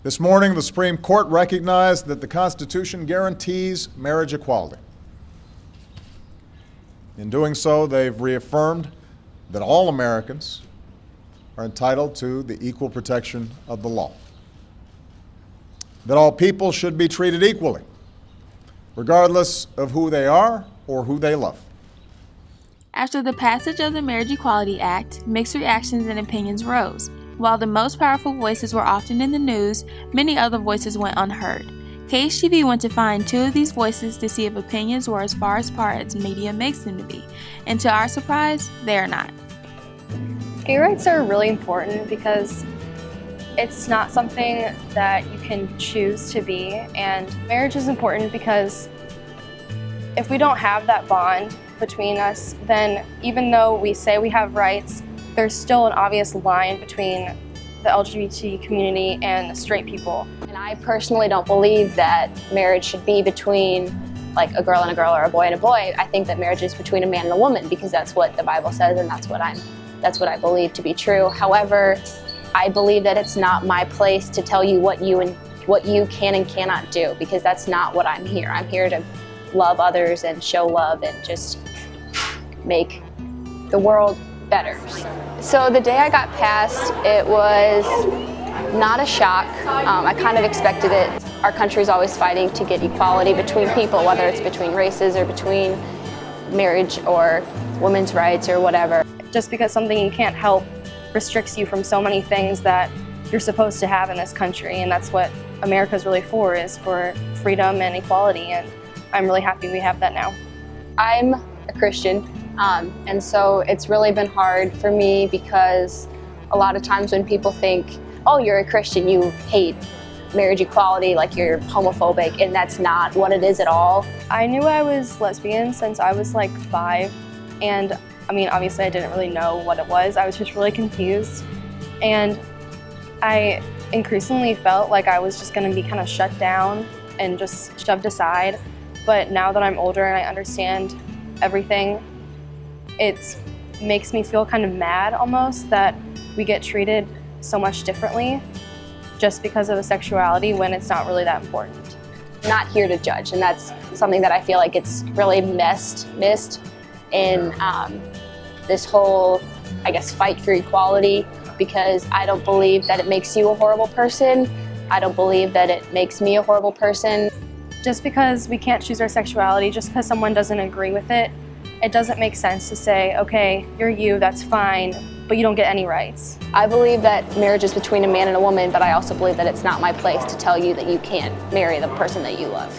This morning, the Supreme Court recognized that the Constitution guarantees marriage equality. In doing so, they've reaffirmed that all Americans are entitled to the equal protection of the law, that all people should be treated equally, regardless of who they are or who they love. After the passage of the Marriage Equality Act, mixed reactions and opinions rose. While the most powerful voices were often in the news, many other voices went unheard. KHTV went to find two of these voices to see if opinions were as far apart as media makes them to be. And to our surprise, they are not. Gay rights are really important because it's not something that you can choose to be, and marriage is important because if we don't have that bond between us, then even though we say we have rights, there's still an obvious line between the LGBT community and the straight people. And I personally don't believe that marriage should be between like a girl and a girl or a boy and a boy. I think that marriage is between a man and a woman because that's what the Bible says and that's what I believe to be true. However, I believe that it's not my place to tell you what you can and cannot do because that's not what I'm here. I'm here to love others and show love and just make the world better. So the day I got passed, it was not a shock. I kind of expected it. Our country is always fighting to get equality between people, whether it's between races or between marriage or women's rights or whatever. Just because something you can't help restricts you from so many things that you're supposed to have in this country, and that's what America's really for, is for freedom and equality, and I'm really happy we have that now. I'm a Christian, and so it's really been hard for me because a lot of times when people think, oh, you're a Christian, you hate marriage equality, like you're homophobic, and that's not what it is at all. I knew I was lesbian since I was like 5, and I mean, obviously I didn't really know what it was. I was just really confused, and I increasingly felt like I was just going to be kind of shut down and just shoved aside. But now that I'm older and I understand everything, it makes me feel kind of mad almost that we get treated so much differently just because of a sexuality when it's not really that important. I'm not here to judge, and that's something that I feel like it's really missed in this whole, I guess, fight for equality, because I don't believe that it makes you a horrible person. I don't believe that it makes me a horrible person. Just because we can't choose our sexuality, just because someone doesn't agree with it, it doesn't make sense to say, okay, you're you, that's fine, but you don't get any rights. I believe that marriage is between a man and a woman, but I also believe that it's not my place to tell you that you can't marry the person that you love.